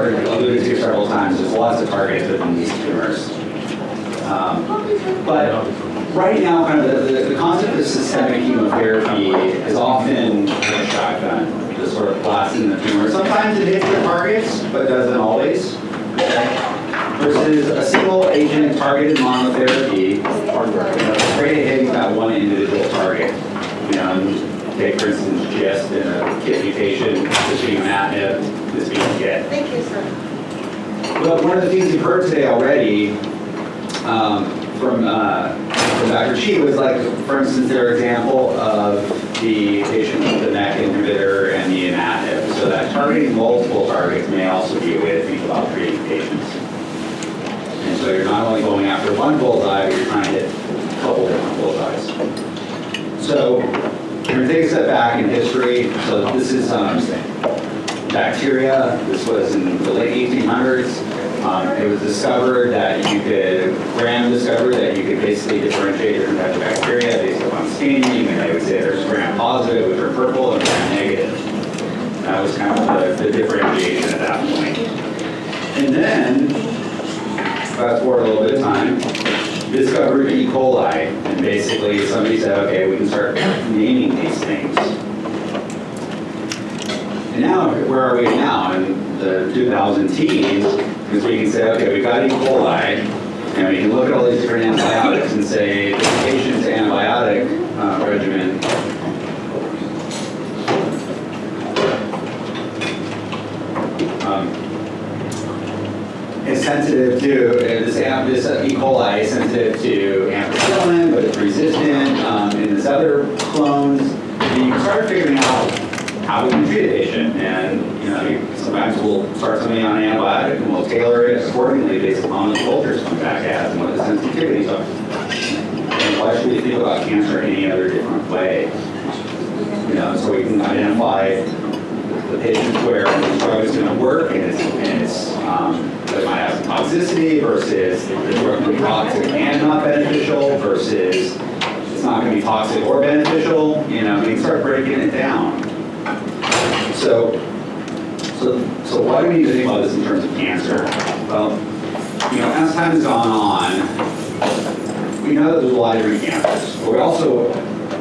alluded to several times, there's lots of targets within these tumors. But right now, kind of the concept of systemic chemotherapy is often a shotgun, just sort of blasting the tumor. Sometimes it hits the targets, but doesn't always. Okay? Versus a single agent targeted monotherapy, it's great at hitting that one individual target. Take for instance, GIST in a KIT mutation, this being imatinib, this being KIT. Thank you, sir. But one of the things you've heard today already from Dr. Chi was like, for instance, their example of the patient with the MEK inhibitor and the imatinib. So that targeting multiple targets may also be a way to think about treating patients. And so you're not only going after one bullseye, but you're trying to hit a couple different bullseyes. So we're going to take a step back in history. So this is bacteria. This was in the late 1800s. It was discovered that Graham discovered that you could basically differentiate different types of bacteria based upon staining, and they would say there's Gram positive, which are purple, and Gram negative. That was kind of the differentiation at that point. And then, fast forward a little bit of time, discovered E. coli, and basically somebody said, okay, we can start naming these things. And now, where are we now? In the 2000 teens, because we can say, okay, we've got E. coli, and we can look at all these different antibiotics and say, this patient's antibiotic regimen is sensitive to, this E. coli is sensitive to ampicillin, but it's resistant in this other clones. And you can start figuring out how we can treat a patient. And sometimes we'll start somebody on an antibiotic and we'll tailor it accordingly based upon what the cultures come back as and what the sensitivities are. And why should we think about cancer any other different way? So we can identify the patients where the drug is going to work and it might have some toxicity versus the drug will be toxic and not beneficial versus it's not going to be toxic or beneficial. We can start breaking it down. So why do we need to think about this in terms of cancer? Well, as time has gone on, we know that there's a lot of different cancers, but we also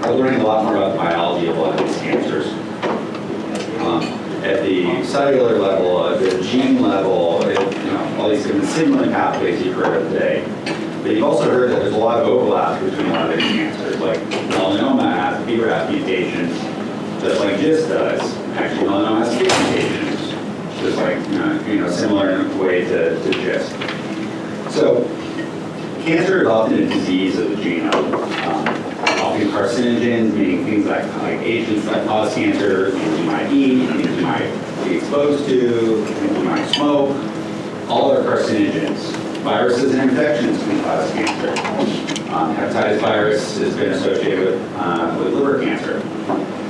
are learning a lot more about the biology of a lot of these cancers. At the cellular level, at the gene level, all these different signaling pathways you've heard of today. But you've also heard that there's a lot of overlap between a lot of different cancers, like melanoma has BRAF mutations, just like GIST does. Actually, melanoma has KIT mutations, just like, similar in a way to GIST. So, cancer is often a disease of the genome. Often carcinogens, meaning things like agents that cause cancer, things you might eat, things you might be exposed to, things you might smoke, all are carcinogens. Viruses and infections can cause cancer. Hepatitis virus has been associated with liver cancer.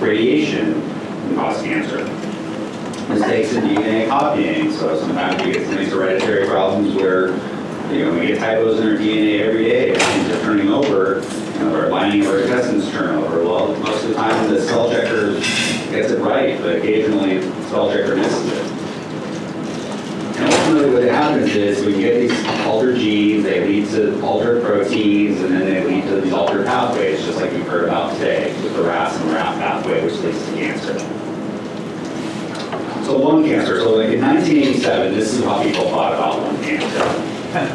Radiation can cause cancer. Mistakes in DNA copying, so sometimes we get some of these hereditary problems where we get typos in our DNA every day, things are turning over, our lining of our intestines turn over. Well, most of the time the spell checker gets it right, but occasionally the spell checker misses it. And ultimately what happens is we get these altered genes, they lead to altered proteins, and then they lead to these altered pathways, just like we've heard about today, with the RAS and Raft pathway, which leads to cancer. So lung cancer, so like in 1987, this is how people thought about lung cancer.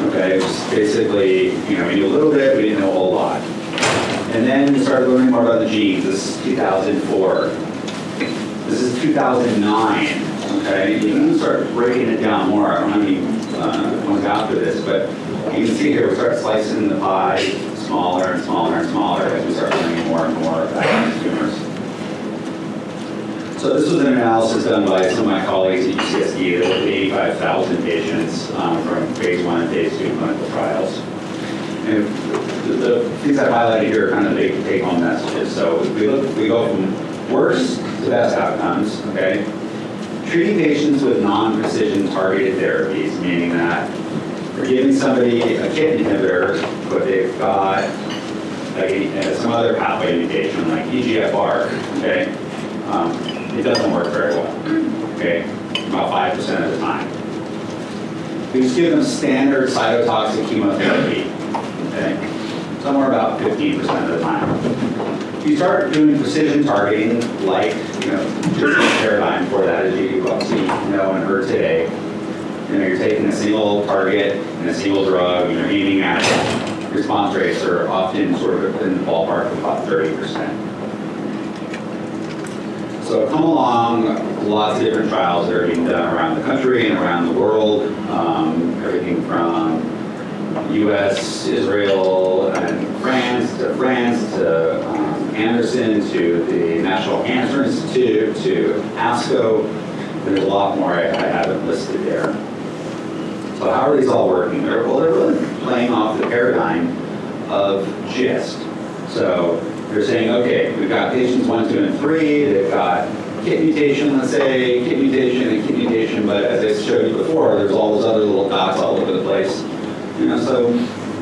Okay, it was basically, we knew a little bit, we didn't know a whole lot. And then we started learning more about the genes. This is 2004. This is 2009. Okay, you can start breaking it down more. I don't have any ones after this, but you can see here we start slicing the pie smaller and smaller and smaller as we start learning more and more about tumors. So this was an analysis done by some of my colleagues at UCSD that looked at 85,000 patients from phase 1 and phase 2 clinical trials. And the things I've highlighted here are kind of big take-home messages. So we go from worst to best outcomes, okay? Treating patients with non-precision targeted therapies, meaning that we're giving somebody a KIT inhibitor, but they've got some other pathway mutation like EGFR, okay? It doesn't work very well, okay? About 5% of the time. We just give them standard cytotoxic chemotherapy, okay? Somewhere about 15% of the time. If you start doing precision targeting, like, just the paradigm for that, as you obviously know and heard today, you're taking a single target and a single drug, and you're aiming at it. Response rates are often sort of in the ballpark of about 30%. So come along, lots of different trials that are being done around the country and around the world, everything from US, Israel, and France to Anderson, to the National Cancer Institute, to ASCO. There's a lot more I haven't listed there. So how are these all working? They're really playing off the paradigm of GIST. So they're saying, okay, we've got patients 1, 2, and 3. They've got KIT mutation, let's say, KIT mutation and KIT mutation, but as I showed you before, there's all those other little dots all over the place. So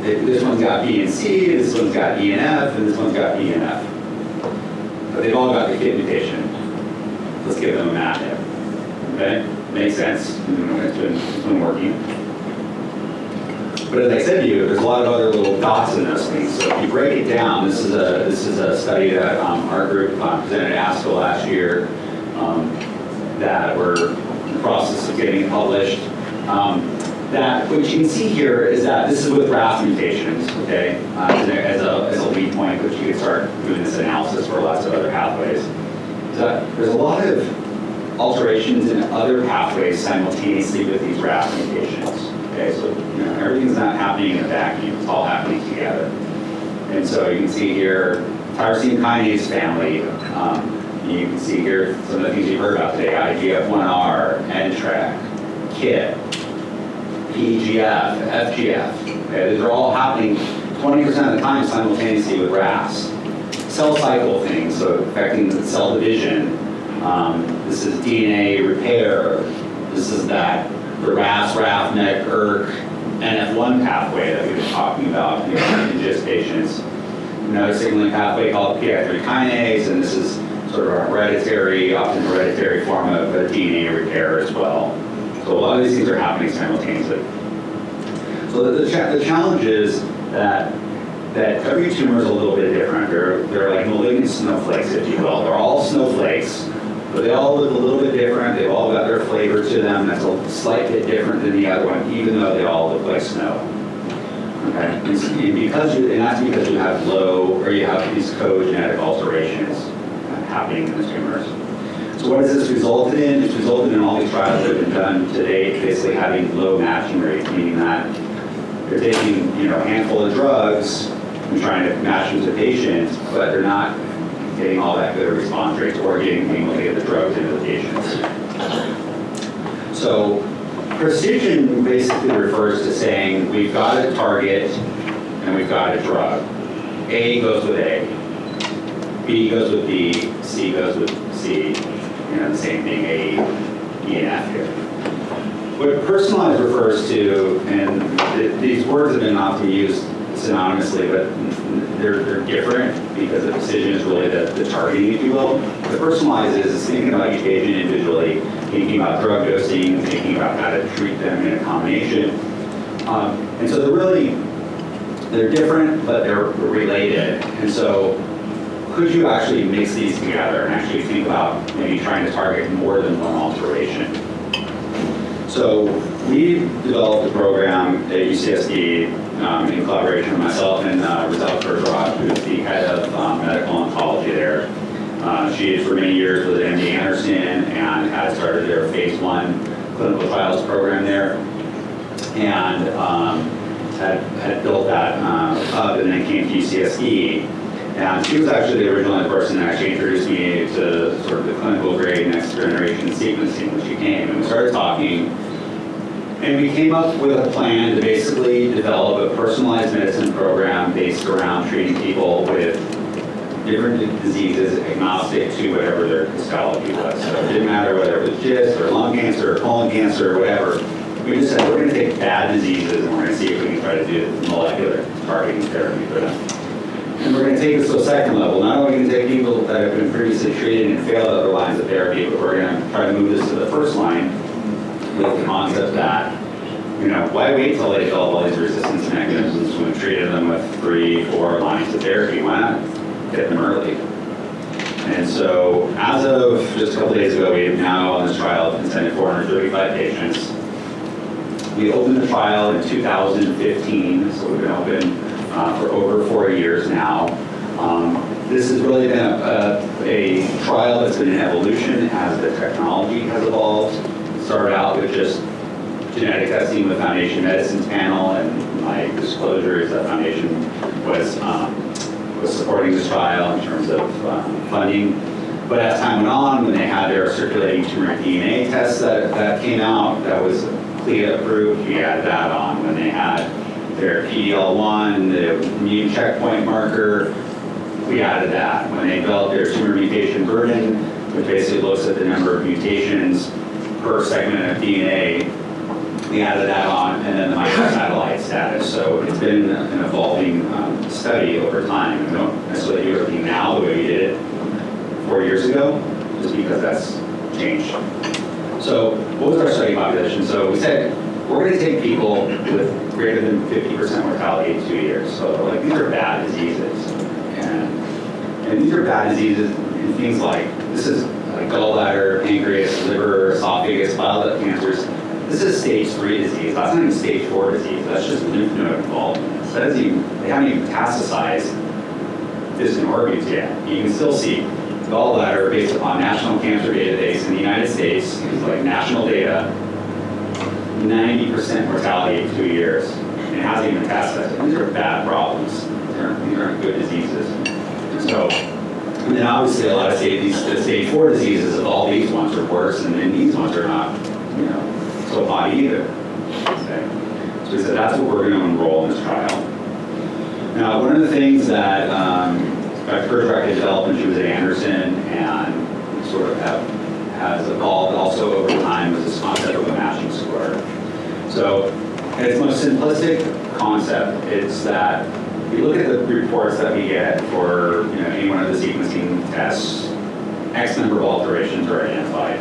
this one's got B and C, this one's got E and F, and this one's got B and F. But they've all got the KIT mutation. Let's give them a map. Okay? Makes sense. It's been working. But as I said to you, there's a lot of other little dots in those things. So if you break it down, this is a study that our group presented at ASCO last year that we're in the process of getting published. That what you can see here is that this is with Raft mutations, okay, as a lead point, which you can start doing this analysis for lots of other pathways. Is that there's a lot of alterations in other pathways simultaneously with these Raft mutations. Okay, so everything's not happening in a vacuum; it's all happening together. And so you can see here, tyrosine kinase family. You can see here some of the things you've heard about today: IGF-1R, NTRK, KIT. PGF, FGF, okay, these are all happening 20% of the time simultaneously with RAS. Cell cycle things, so affecting the cell division. This is DNA repair. This is the RAS, RAF, MEK, ERK, NF1 pathway that we've been talking about in GIST patients. Another signaling pathway called PI3 kinase, and this is sort of a hereditary, often hereditary form of DNA repair as well. So a lot of these things are happening simultaneously. So the challenge is that every tumor is a little bit different. They're like malignant snowflakes, if you will. They're all snowflakes, but they all look a little bit different. They've all got their flavor to them that's a slight bit different than the other one, even though they all look like snow. Okay, and that's because you have you have these co-genetic alterations happening in the tumors. So what has this resulted in? It's resulted in all these trials that have been done to date, basically having low matching rates, meaning that they're taking a handful of drugs and trying to match them to patients, but they're not getting all that good response rates or being able to get the drugs into the patients. So precision basically refers to saying we've got a target and we've got a drug. A goes with A, B goes with B, C goes with C. The same thing, A, E, and F here. What personalized refers to, and these words have been often used synonymously, but they're different because the precision is really the targeting, if you will. The personalized is thinking about each patient individually, thinking about drug dosing, thinking about how to treat them in a combination. And so they're different, but they're related. And so could you actually mix these together and actually think about maybe trying to target more than one alteration? So we developed a program at UCSD in collaboration with myself and Raft, who's the head of medical oncology there. She for many years was at MD Anderson and had started their phase 1 clinical trials program there, and had built that up and then came to UCSD. And she was actually the original person that actually introduced me to sort of the clinical grade next generation sequencing when she came. And we started talking, and we came up with a plan to basically develop a personalized medicine program based around treating people with different diseases agnostic to whatever their histology was. So it didn't matter whether it was GIST or lung cancer or colon cancer or whatever. We just said we're going to take bad diseases and we're going to see if we can try to do molecular targeting therapy for them. And we're going to take this to a second level. Not only going to take people that have been previously treated and failed other lines of therapy, but we're going to try to move this to the first line with the concept that why wait till they develop all these resistance mechanisms when we treated them with 3-4 lines of therapy? Why not get them early? And so as of just a couple days ago, we have now on this trial consented 435 patients. We opened the trial in 2015, so we've been open for over 4 years now. This has really been a trial that's been in evolution as the technology has evolved. It started out with just genetic testing with Foundation Medicine's panel, and my disclosure is that Foundation was supporting this trial in terms of funding. But as time went on, when they had their circulating tumor DNA test that came out, that was CLIA approved, we added that on. When they had their PD-L1, the immune checkpoint marker, we added that. When they developed their tumor mutation burden, which basically looks at the number of mutations per segment of DNA, we added that on, and then the microsatellite status. So it's been an evolving study over time. We don't necessarily do everything now the way we did it 4 years ago, just because that's changed. So what was our study population? So we said, we're going to take people with greater than 50% mortality in 2 years. So like these are bad diseases. And these are bad diseases in things like, this is like gallbladder, pancreas, liver, esophagus, bile duct cancers. This is stage 3 disease. That's not even stage 4 disease. That's just lymph node involvement. So they haven't even metastasized distant organs yet. You can still see gallbladder based upon National Cancer Database in the United States, it's like national data, 90% mortality in 2 years. And it hasn't even metastasized. These are bad problems. These aren't good diseases. So, and then obviously a lot of the stage 4 diseases of all these ones are worse, and then these ones are not, so hot either. Okay. So we said that's what we're going to enroll in this trial. Now, one of the things that Dr. Bergerac had developed when she was at Anderson and sort of has evolved also over time was this concept of a matching score. So, at its most simplistic concept, it's that if you look at the reports that we get for any one of the sequencing tests, X number of alterations are identified.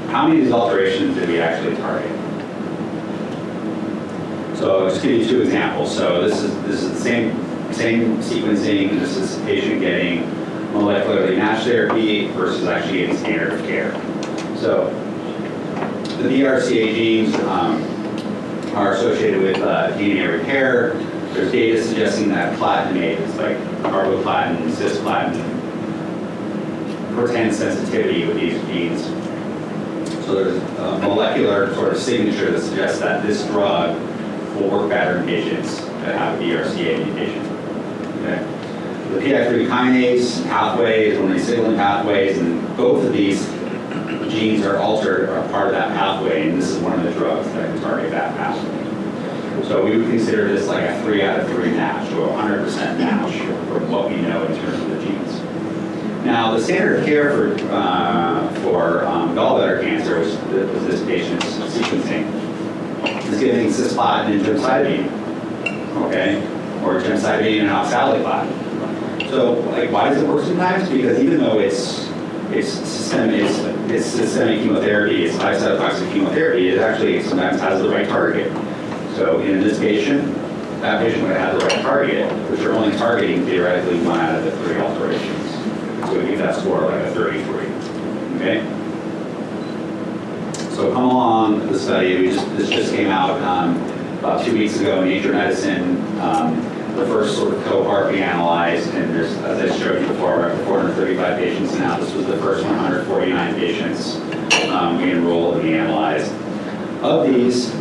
How many of these alterations did we actually target? So I'll just give you 2 examples. So this is the same sequencing. This is the patient getting molecularly matched therapy versus actually getting standard of care. So the BRCA genes are associated with DNA repair. There's data suggesting that platinumate, like carboplatin, cisplatin, portend sensitivity with these genes. So there's a molecular sort of signature that suggests that this drug will work better in patients that have a BRCA mutation. Okay. The PI3 kinase pathway is one of these signaling pathways, and both of these genes are altered, are part of that pathway, and this is one of the drugs that can target that pathway. So we would consider this like a 3 out of 3 match, or 100% match from what we know in terms of the genes. Now, the standard of care for gallbladder cancer was this patient's sequencing. Is giving cisplatin and gemcitabine, okay, or gemcitabine and oxaliplatin. So, like, why does it work sometimes? Because even though it's systemic chemotherapy, it's high cytotoxic chemotherapy, it actually sometimes has the right target. So, in this patient, that patient would have the right target, which are only targeting theoretically 1 out of the 3 alterations. So we give that score like a 33. Okay. So come along the study. This just came out about 2 weeks ago in Nature Medicine. The first sort of cohort we analyzed, and there's, as I showed you before, we're up to 435 patients now. This was the first 149 patients we enrolled and we analyzed. Of these,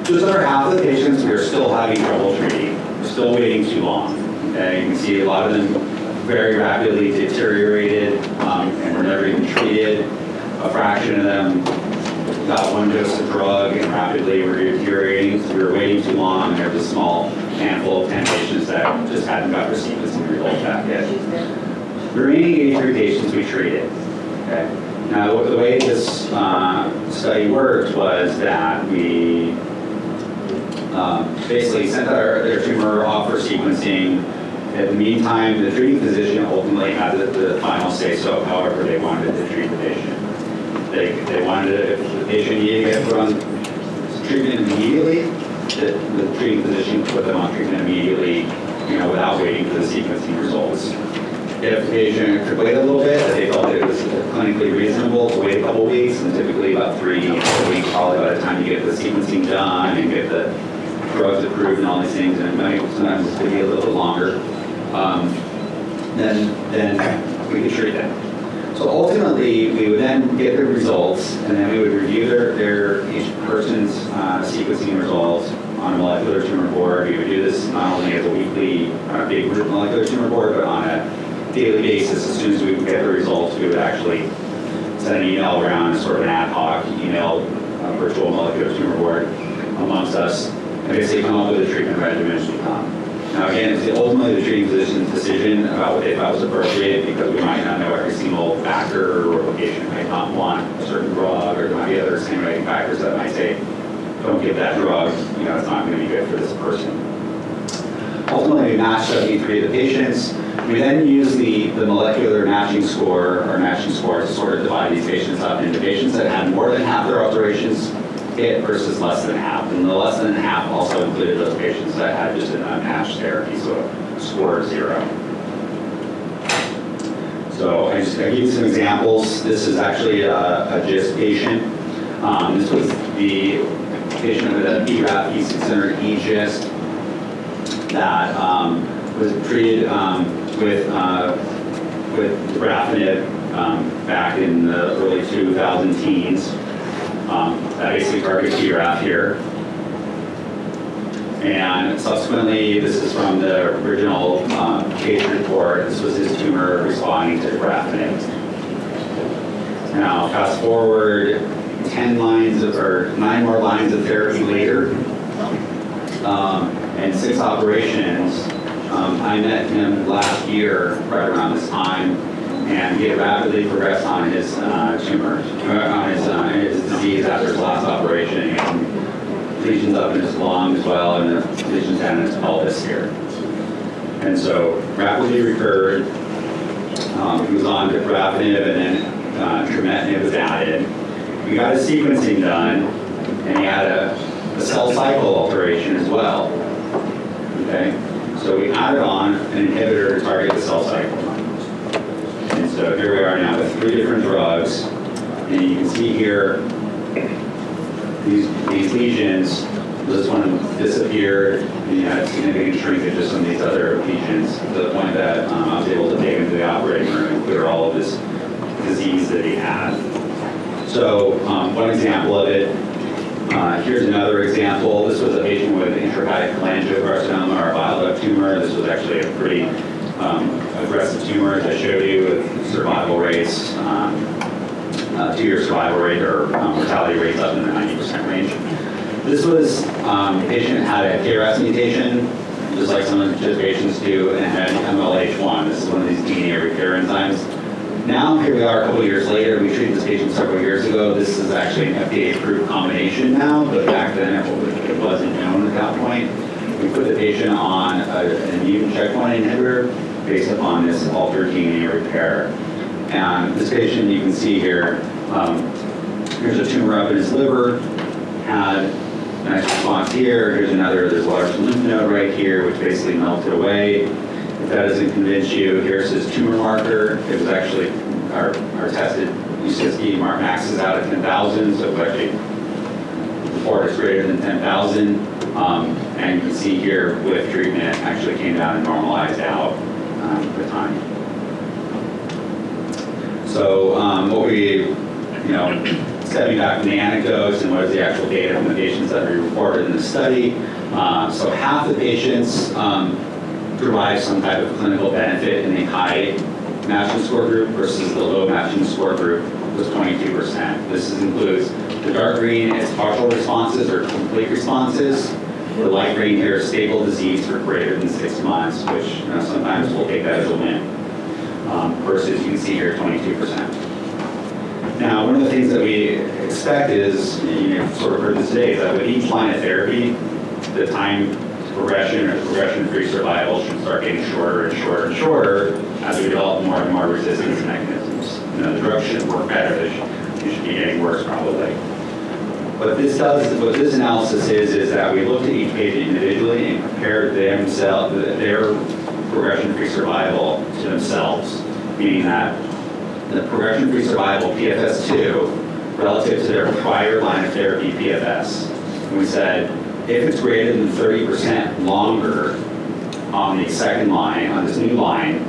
just under half of the patients we are still having trouble treating. We're still waiting too long. Okay? You can see a lot of them very rapidly deteriorated and were never even treated. A fraction of them got 1 dose of drug and rapidly were deteriorating. So we were waiting too long, and there was a small handful of 10 patients that just hadn't got their sequencing results back yet. The remaining 83 patients we treated. Okay. Now, the way this study worked was that we basically sent their tumor off for sequencing. In the meantime, the treating physician ultimately had the final say-so, however they wanted to treat the patient. They wanted to, if the patient needed to get put on treatment immediately, the treating physician put them on treatment immediately, without waiting for the sequencing results. If the patient could wait a little bit, if they felt it was clinically reasonable to wait a couple weeks, and typically about 3 weeks probably by the time you get the sequencing done and get the drugs approved and all these things, and it might sometimes it could be a little bit longer, then we could treat them. So ultimately, we would then get the results, and then we would review each person's sequencing results on a molecular tumor board. We would do this not only as a weekly big group molecular tumor board, but on a daily basis. As soon as we would get the results, we would actually send an email around, sort of an ad hoc email virtual molecular tumor board amongst us, and basically come up with a treatment regimen. Now again, it's ultimately the treating physician's decision about what they thought was appropriate, because we might not know every single factor, or the patient might not want a certain drug, or there might be other stimulating factors that might say, don't give that drug, it's not going to be good for this person. Ultimately, we matched up each three of the patients. We then use the molecular matching score, or matching score, to sort of divide these patients up into patients that had more than half their alterations hit versus less than half. And the less than half also included those patients that had just an unmatched therapy, so a score of 0. So I give you some examples. This is actually a GIST patient. This was the patient with a Raft E600E GIST that was treated with Rapinib back in the early 2010s. That basically targets BRAF here. And subsequently, this is from the original case report. This was his tumor responding to Rapinib. Now, fast forward 9 more lines of therapy later, and 6 operations. I met him last year, right around this time, and he had rapidly progressed on his tumor, on his disease after his last operation. He had some lesions up in his lung as well, and the lesions down in his pelvis here. And so rapidly recurred. He was on Rapinib, and then Trametinib was added. We got his sequencing done, and he had a cell cycle alteration as well. Okay, so we added on an inhibitor to target the cell cycle. And so here we are now with 3 different drugs, and you can see here these lesions. This one disappeared, and you had significant shrinkage of some of these other lesions, to the point that I was able to take him to the operating room and clear all of this disease that he had. So one example of it, here's another example. This was a patient with intrahepatic cholangiocarcinoma, or a bile duct tumor. This was actually a pretty aggressive tumor, as I showed you, with survival rates, 2-year survival rate, or mortality rates up in the 90% range. This was a patient had a KRAS mutation, just like some of the patients do, and had MLH1. This is one of these DNA repair enzymes. Now, here we are a couple years later. We treated this patient several years ago. This is actually an FDA-approved combination now, but back then it wasn't known at that point. We put the patient on an immune checkpoint inhibitor based upon this altered DNA repair. And this patient, you can see here, here's a tumor up in his liver, had a nice response here. Here's another, there's a large lymph node right here, which basically melted away. If that doesn't convince you, here's his tumor marker. It was actually, our tested UCSD maxes out at 10,000, so it was actually, the report is greater than 10,000. And you can see here with treatment, it actually came down and normalized out with time. So what we, stepping back from the anecdotes and what is the actual data from the patients that we reported in the study. So half the patients derive some type of clinical benefit in the high matching score group versus the low matching score group was 22%. This includes the dark green is partial responses or complete responses. The light green here is stable disease for greater than 6 months, which sometimes we'll take that as a win. Versus you can see here 22%. Now, one of the things that we expect is, you've sort of heard this today, is that with each line of therapy, the time to progression or progression-free survival should start getting shorter and shorter and shorter as we develop more and more resistance mechanisms. The drugs should work better. They should be getting worse, probably. what this analysis is that we looked at each patient individually and compared their progression-free survival to themselves, meaning that the progression-free survival PFS2 relative to their prior line of therapy PFS. And we said, if it's greater than 30% longer on the second line, on this new line,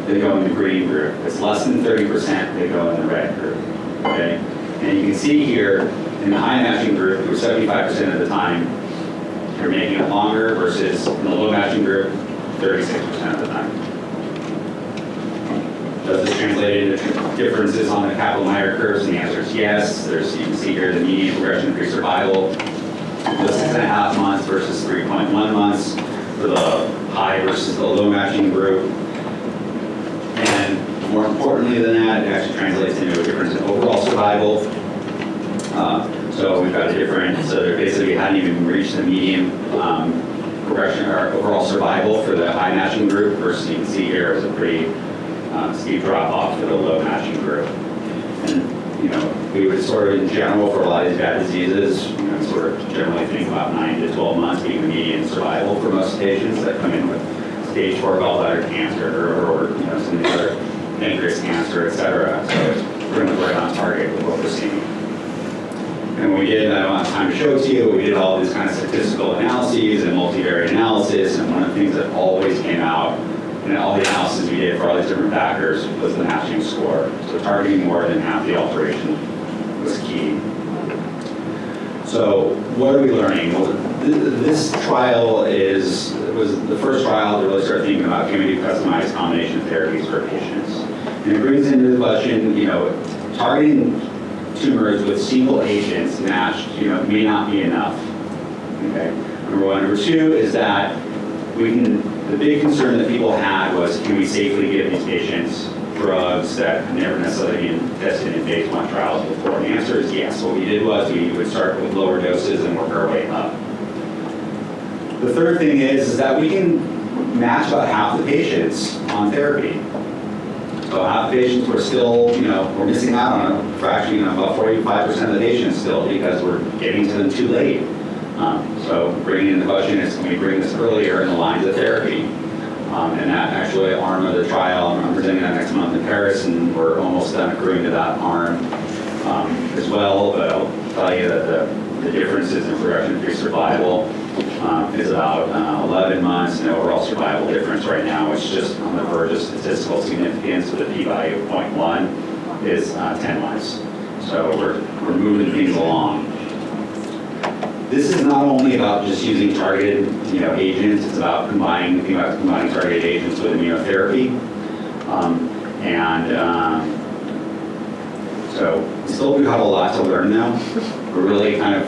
they go in the green group. If it's less than 30%, they go in the red group, okay? And you can see here, in the high matching group, it was 75% of the time you're making it longer versus in the low matching group, 36% of the time. Does this translate into differences on the Kaplan-Meier curves? And the answer is yes. You can see here the median progression-free survival was 6.5 months versus 3.1 months for the high versus the low matching group. And more importantly than that, it actually translates into a difference in overall survival. So we've got a difference. So they basically hadn't even reached the median progression or overall survival for the high matching group versus you can see here is a pretty steep drop off for the low matching group. And we would sort of in general for a lot of these bad diseases, sort of generally think about 9 to 12 months being the median survival for most patients that come in with stage 4 gallbladder cancer or some other pancreas cancer, et cetera. So it's pretty much right on target with what we're seeing. And when we did, I don't have time to show it to you, we did all these kind of statistical analyses and multivariate analysis, and one of the things that always came out in all the analysis we did for all these different factors was the matching score. So targeting more than half the alteration was key. So what are we learning? Well, this trial was the first trial to really start thinking about can we do customized combination of therapies for patients. And it brings into the question, targeting tumors with single agents matched, may not be enough. Okay. Number one. Number two is that the big concern that people had was can we safely give these patients drugs that have never necessarily been tested in phase 1 trials before? And the answer is yes. What we did was we would start with lower doses and work our way up. The third thing is that we can match about half the patients on therapy. So half the patients were still, we're missing out on a fraction, about 45% of the patients still because we're getting to them too late. So bringing in the question is, can we bring this earlier in the lines of therapy? And that actually arm of the trial, I'm presenting that next month in Paris, and we're almost done accruing to that arm as well. But I'll tell you that the differences in progression-free survival is about 11 months, and the overall survival difference right now is just on the verge of statistical significance with a p-value of 0.1 is 10 months. So we're moving things along. This is not only about just using targeted agents, it's about combining targeted agents with immunotherapy. So we still do have a lot to learn now. We're really kind of,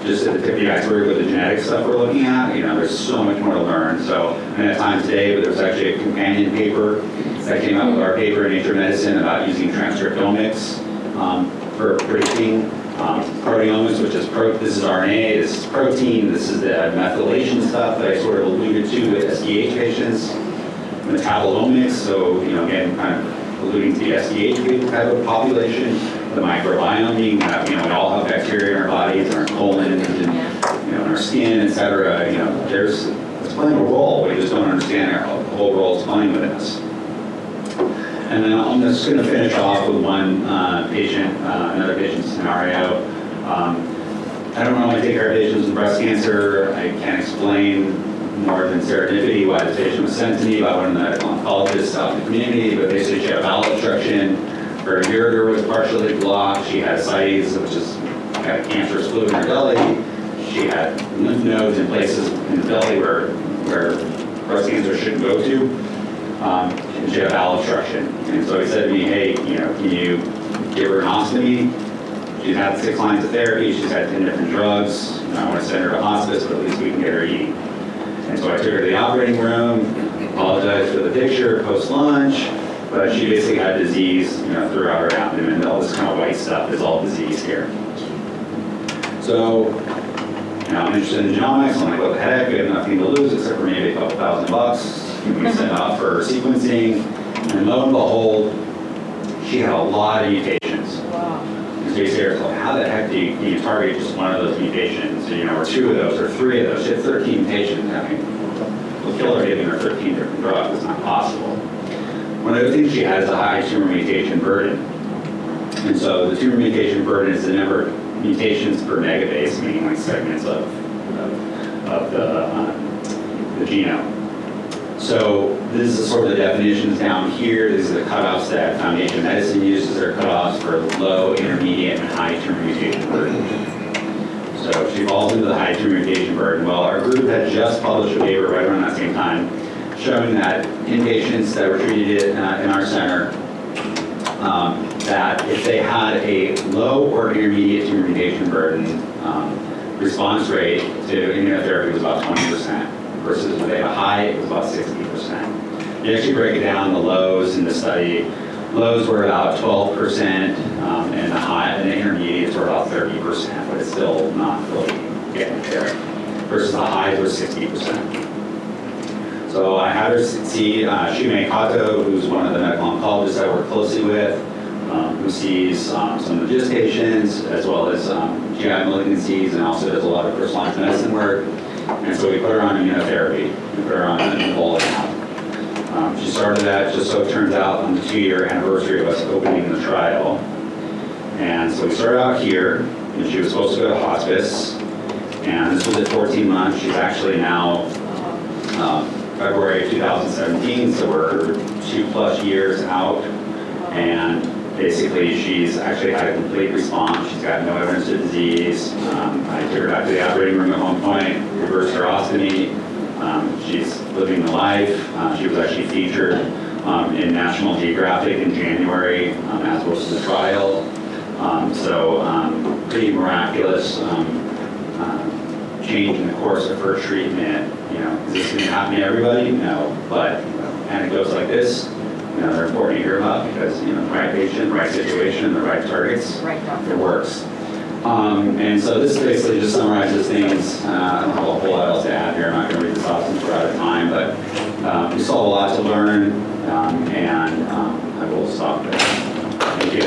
just at the tip of the iceberg with the genetic stuff we're looking at. There's so much more to learn. So I don't have time today, but there's actually a companion paper that came out with our paper in Nature Medicine about using transcriptomics for predicting proteomics, which is this is RNA, this is protein, this is the methylation stuff that I sort of alluded to with SDH patients. Metabolomics, so again, kind of alluding to the SDH type of population. The microbiome, being that we all have bacteria in our bodies, in our colon, and in our skin, et cetera. It's playing a role. We just don't understand how the whole role is playing within us. And then I'm just going to finish off with one another patient scenario. I don't normally take care of patients with breast cancer. I can't explain more than serendipity why this patient was sent to me by one of the medical oncologists out in the community, but basically she had bowel obstruction. Her ureter was partially blocked. She had ascites, which is kind of cancerous fluid in her belly. She had lymph nodes in places in the belly where breast cancer shouldn't go to. And she had bowel obstruction. And so he said to me, hey, can you give her an ostomy? She's had 6 lines of therapy. She's had 10 different drugs. I want to send her to hospice, but at least we can get her eating. And so I took her to the operating room, apologized for the picture post-lunch, but she basically had disease throughout her abdomen. All this kind of white stuff is all disease here. So I'm interested in genomics. I'm like, what the heck? We have nothing to lose except for maybe a couple $1,000. We sent off for sequencing, and lo and behold, she had a lot of mutations. Wow. So you say to yourself, how the heck do you target just one of those mutations, or two of those, or three of those? She had 13 patients. I mean, we'll kill her giving her 13 different drugs. It's not possible. One of the things she has is a high tumor mutation burden. And so the tumor mutation burden is the number of mutations per megabase, meaning like segments of the genome. So this is sort of the definitions down here. These are the cutoffs that Foundation Medicine uses. They're cutoffs for low, intermediate, and high tumor mutation burden. So she falls into the high tumor mutation burden. Well, our group had just published a paper right around that same time showing that in patients that were treated in our center, that if they had a low or intermediate tumor mutation burden, response rate to immunotherapy was about 20%, versus when they had a high, it was about 60%. You actually break it down, the lows in the study, lows were about 12%, and the intermediates were about 30%, but it's still not really getting there, versus the highs were 60%. So I had her see Shumei Kato, who's one of the medical oncologists I work closely with, who sees some of the GIST patients, as well as GI malignancies, and also does a lot of personalized medicine work. And so we put her on immunotherapy. We put her on nivolumab. She started that just so it turns out on the 2-year anniversary of us opening the trial. And so we started out here, and she was supposed to go to hospice. And this was at 14 months. She's actually now February of 2017, so we're 2+ years out. And basically, she's actually had a complete response. She's got no evidence of disease. I took her back to the operating room at one point, reversed her ostomy. She's living the life. She was actually featured in National Geographic in January, as was the trial. So pretty miraculous change in the course of her treatment. Is this going to happen to everybody? No, but anecdotes like this, they're important to hear about because, the right patient, right situation, the right targets, Right, doctor. it works. And so this basically just summarizes things. I don't have a whole lot else to add here. I'm not going to read this off since we're out of time, but we still have a lot to learn, and I will stop there. Thank you.